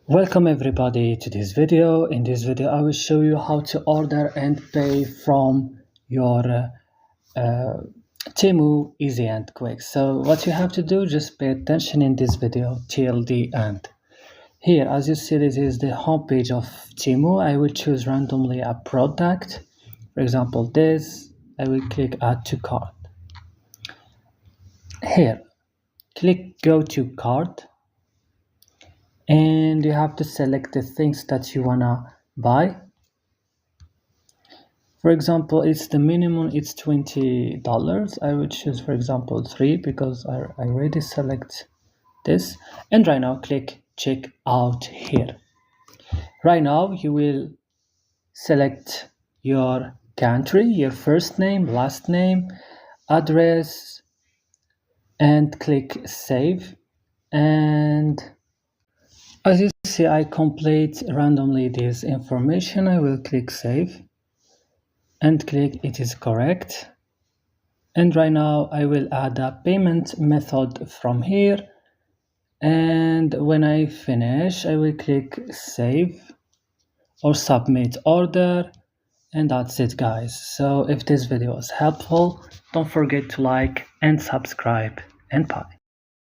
Welcome everybody to this video. In this video I will show you how to order and pay from your Temu easy and quick. So what you have to do, just pay attention in this video till the end. Here, as you see, this is the home page of Temu. I will choose randomly a product. For example, this. I will click add to cart. Here, click go to cart. And you have to select the things that you wanna buy. For example, it's the minimum, it's $20. I would choose, for example, 3 because I already select this. And right now click check out here. Right now you will select your country, your first name, last name, address, and click save. And as you see, I complete randomly this information. I will click save and click it is correct. And right now I will add a payment method from here. And when I finish, I will click save or submit order. And that's it, guys. So if this video was helpful, don't forget to like and subscribe, and bye.